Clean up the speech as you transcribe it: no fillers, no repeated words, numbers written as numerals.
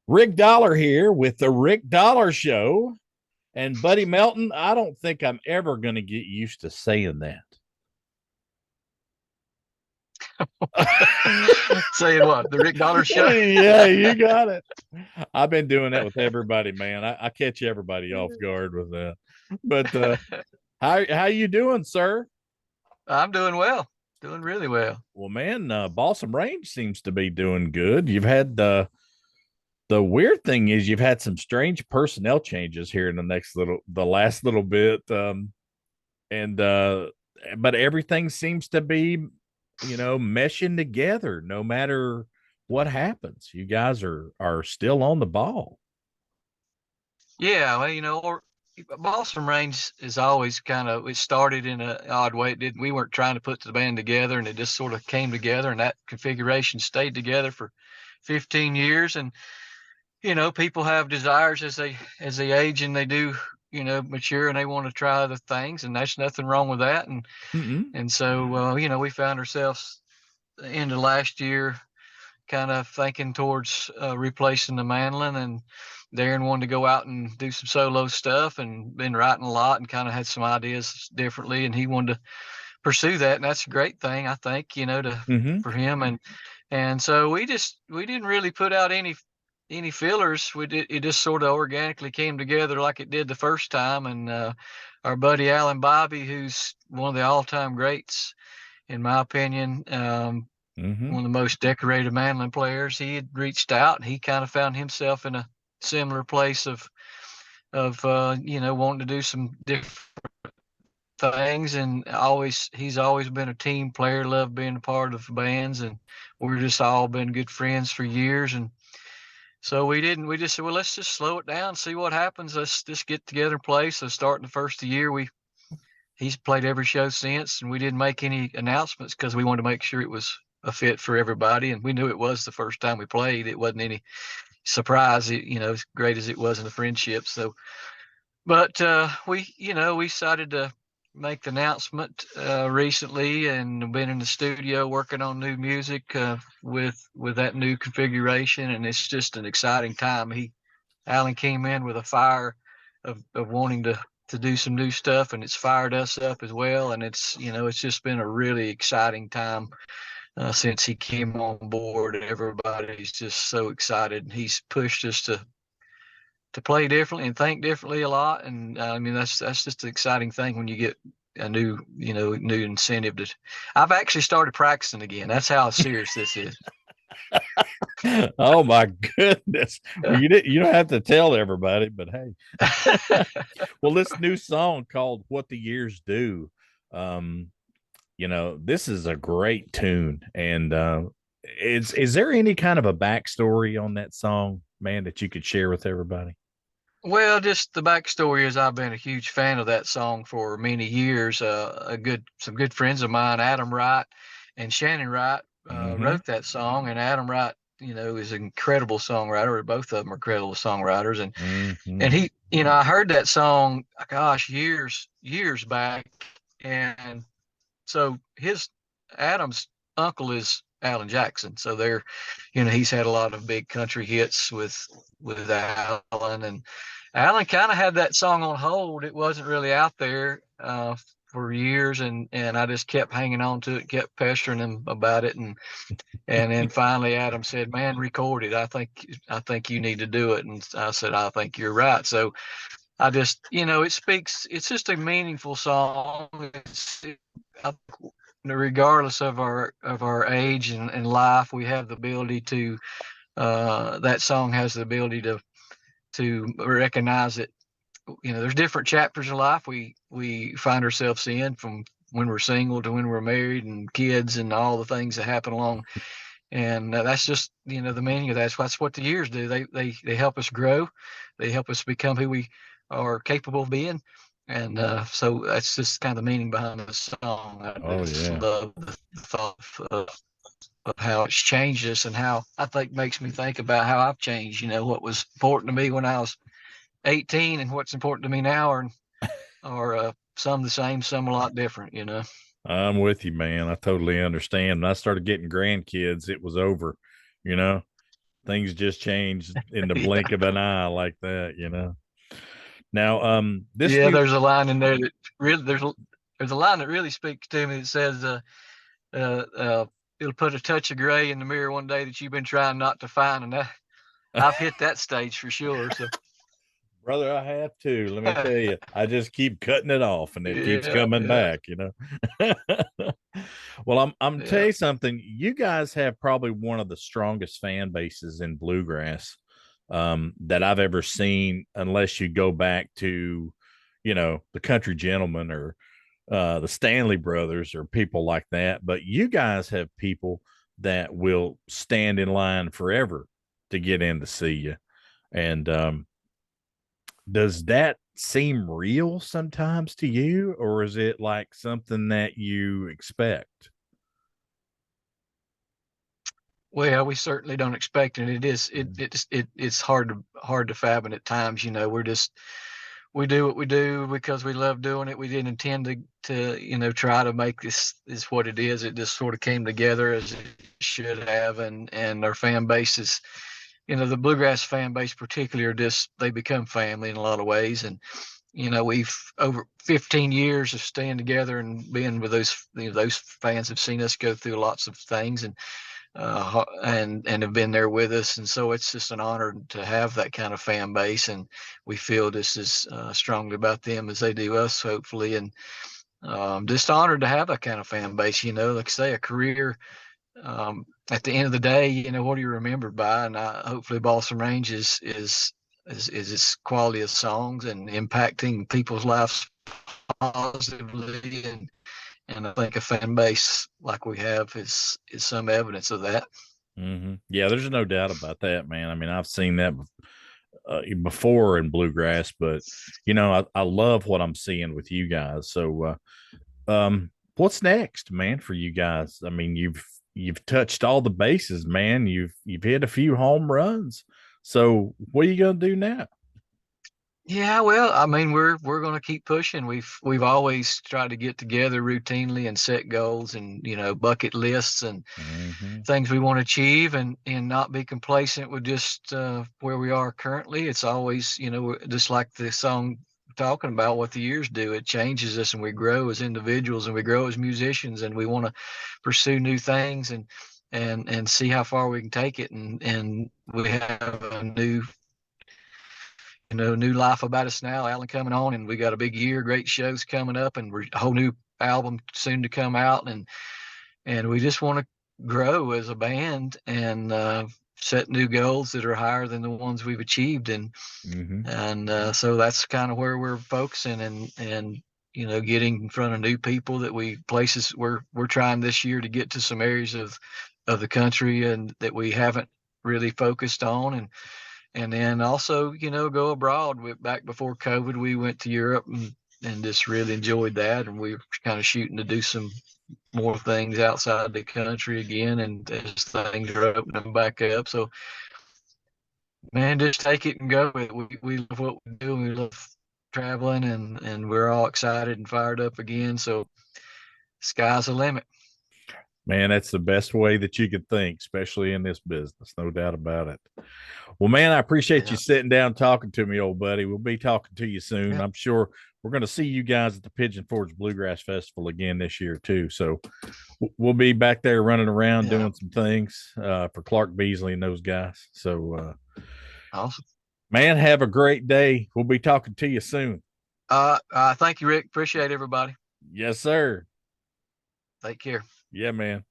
Rick Dollar here with the Rick Dollar Show. And Buddy Melton, I don't think I'm ever going to get used to saying that. Saying what? The Rick Dollar Show? Yeah, you got it. I've been doing that with everybody, man. I catch everybody off guard with that. But how you doing, sir? I'm doing well. Doing really well. Well, man, Balsam Range seems to be doing good. You've had the weird thing is you've had some strange personnel changes here in the last little bit. And but everything seems to be, meshing together no matter what happens. You guys are still on the ball. Yeah, well, Balsam Range is always it started in an odd way. We weren't trying to put the band together, and it just sort of came together, and that configuration stayed together for 15 years. And people have desires as they age and they do, mature, and they want to try other things, and there's nothing wrong with that. And Mm-mm. and so we found ourselves end of last year kind of thinking towards replacing the mandolin, and Darren wanted to go out and do some solo stuff and been writing a lot and kind of had some ideas differently, and he wanted to pursue that, and that's a great thing, I think, Mm-hmm. for him. And so we didn't really put out any fillers. It just sort of organically came together like it did the first time. And our buddy Alan Bobby, who's one of the all-time greats in my opinion, Mm-hmm. one of the most decorated mandolin players, he had reached out, and he kind of found himself in a similar place of wanting to do some different things. And he's always been a team player, loved being a part of bands, and we're just all been good friends for years. And so we just said, well, let's just slow it down, see what happens. Let's just get together and play. So starting the first of the year, he's played every show since, and we didn't make any announcements because we wanted to make sure it was a fit for everybody. And we knew it was the first time we played. It wasn't any surprise, as great as it was in the friendship. So, but we decided to make the announcement recently, and been in the studio working on new music with that new configuration, and it's just an exciting time. Alan came in with a fire of wanting to do some new stuff, and it's fired us up as well. And it's just been a really exciting time since he came on board. Everybody's just so excited, and he's pushed us to play differently and think differently a lot. And I mean, that's just an exciting thing when you get a new incentive to. I've actually started practicing again. That's how serious this is. Oh my goodness. Well, you don't have to tell everybody, but hey. Well, this new song called What the Years Do. Um, this is a great tune. And is there any kind of a backstory on that song, man, that you could share with everybody? Well, just the backstory is I've been a huge fan of that song for many years. Some good friends of mine, Adam Wright and Shannon Wright, Mm-hmm. wrote that song. And Adam Wright, is an incredible songwriter. Both of them are incredible songwriters. And Mm-hmm. I heard that song, gosh, years back. And so Adam's uncle is Alan Jackson. So he's had a lot of big country hits with Alan. And Alan kind of had that song on hold. It wasn't really out there for years, and I just kept hanging on to it, kept pestering him about it. And then finally Adam said, "Man, record it. I think you need to do it." And I said, "I think you're right." So I just, it's just a meaningful song. Regardless of our age and life, we have the ability to. That song has the ability to recognize that there's different chapters of life we find ourselves in, from when we're single to when we're married and kids and all the things that happen along. And that's just the meaning of that. That's what the years do. They help us grow. They help us become who we are capable of being. And so that's just kind of the meaning behind the song. I Oh just yeah. love the thought of how it's changed us, and how I think makes me think about how I've changed. What was important to me when I was 18 and what's important to me now are some the same, some a lot different. I'm with you, man. I totally understand. When I started getting grandkids, it was over, you know. things just change in the blink Yeah. of an eye like that, you know. Now, this Yeah, new there's a line in there that really there's a line that really speaks to me that says uh, uh, it'll put a touch of gray in the mirror one day that you've been trying not to find, and I've hit that stage for sure. So brother, I have to. Let me tell you, I just keep cutting it off, and it keeps yeah, coming yeah, back. You know. Well, I'm tell yeah. you something. You guys have probably one of the strongest fan bases in bluegrass that I've ever seen, unless you go back to, you know, the Country Gentlemen or the Stanley Brothers or people like that. But you guys have people that will stand in line forever to get in to see you. And does that seem real sometimes to you, or is it like something that you expect? Well, we certainly don't expect it. It is it's hard to fathom at times. You know, we do what we do because we love doing it. We didn't intend to try to make this what it is. It just sort of came together as it should have, and our fan base is, the bluegrass fan base particularly are just they become family in a lot of ways. And we've over 15 years of staying together and being with those fans have seen us go through lots of things, and have been there with us. And so it's just an honor to have that kind of fan base, and we feel just as strongly about them as they do us, hopefully. And just honored to have that kind of fan base. Like I say, a career. At the end of the day, what are you remembered by? And hopefully, Balsam Range is its quality of songs and impacting people's lives positively. And I think a fan base like we have is some evidence of that. Yeah, there's no doubt about that, man. I mean, I've seen that before in bluegrass, but you know, I love what I'm seeing with you guys. So, what's next, man, for you guys? I mean, you've touched all the bases, man. You've hit a few home runs. So, what are you gonna do now? Yeah, well, I mean, we're going to keep pushing. We've always tried to get together routinely and set goals and bucket lists and Mm-hmm. things we want to achieve, and not be complacent with just where we are currently. It's always just like the song talking about what the years do. It changes us, and we grow as individuals, and we grow as musicians, and we want to pursue new things and see how far we can take it. And we have a new life about us now. Alan coming on, and we got a big year, great shows coming up, and we're a whole new album soon to come out, and we just want to grow as a band and set new goals that are higher than the ones we've achieved, Mm-hmm. and so that's kind of where we're focusing, and getting in front of new people that places we're trying this year to get to some areas of the country and that we haven't really focused on, and then also, go abroad. Back before COVID, we went to Europe and just really enjoyed that. And we were kind of shooting to do some more things outside the country again. And as things are opening back up, so man, just take it and go with it. We love what we do. And we love traveling, and we're all excited and fired up again. So sky's the limit. Man, that's the best way that you could think, especially in this business. No doubt about it. Well, man, I appreciate you Yeah, sitting down talking to me, old buddy. We'll be talking to you soon. yeah, I'm sure we're going to see you guys at the Pigeon Forge Bluegrass Festival again this year, too. So we'll be back there running around yeah. doing some things for Clark Beasley and those guys. So, Awesome. man, have a great day. We'll be talking to you soon. Thank you, Rick. Appreciate everybody. Yes, sir. Take care. Yeah, man.